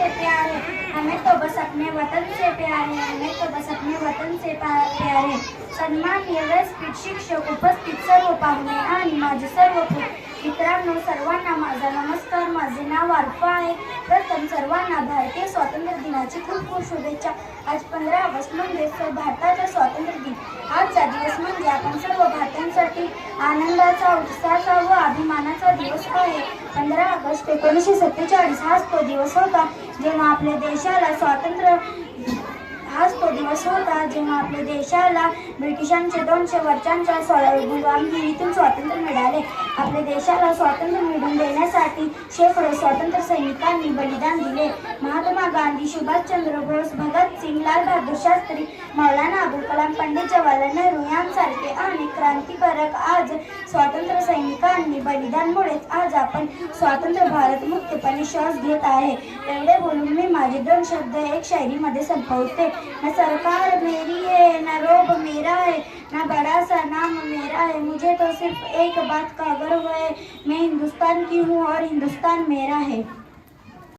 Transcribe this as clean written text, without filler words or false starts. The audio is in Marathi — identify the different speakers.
Speaker 1: से प्यारे, हमें तो बस अपने वतन से प्यारे, हमें तो बस अपने वतन से प्यारे। सन्माननीय व्यासपीठ, शिक्षक, उपस्थित सर्व पाहुणे आणि माझे सर्व मित्रांनो, सर्वांना माझा नमस्कार। माझे नाव आरफा आहे। प्रथम सर्वांना भारतीय स्वातंत्र्य दिनाची खूप खूप शुभेच्छा। आज 15 ऑगस्ट म्हणजे भारताचा स्वातंत्र्य दिन। आजचा दिवस म्हणजे आपण सर्व भारतीयांसाठी आनंदाचा, उत्साहाचा व अभिमानाचा दिवस आहे। 15 ऑगस्ट 1947 हाच तो दिवस होता जेव्हा आपल्या देशाला स्वातंत्र्य जेव्हा आपल्या देशाला ब्रिटिशांच्या 200 वर्षांच्या गुलामगिरीतून स्वातंत्र्य मिळाले। आपल्या देशाला स्वातंत्र्य मिळवून देण्यासाठी शेकडो स्वातंत्र्य सैनिकांनी बलिदान दिले। महात्मा गांधी, सुभाषचंद्र बोस, भगत सिंग, लाल बहादूर शास्त्री, मौलाना अबुल कलाम, पंडित जवाहरलाल नेहरू यांसारखे अनेक क्रांतिकारक आज स्वातंत्र्य सैनिकांनी बलिदानामुळेच आज आपण स्वतंत्र भारत मुक्तपणे श्वास घेत आहे। एवढे बोलून मी माझे 2 शब्द एक शायरीमध्ये संपवते। न सरकार मेरी है, न रोब मेरा है, न बड़ा सा नाम मेरा है, मुझे तो सिर्फ एक बात का गर्व है, मैं हिंदुस्तान की हूँ और हिंदुस्तान मेरा है।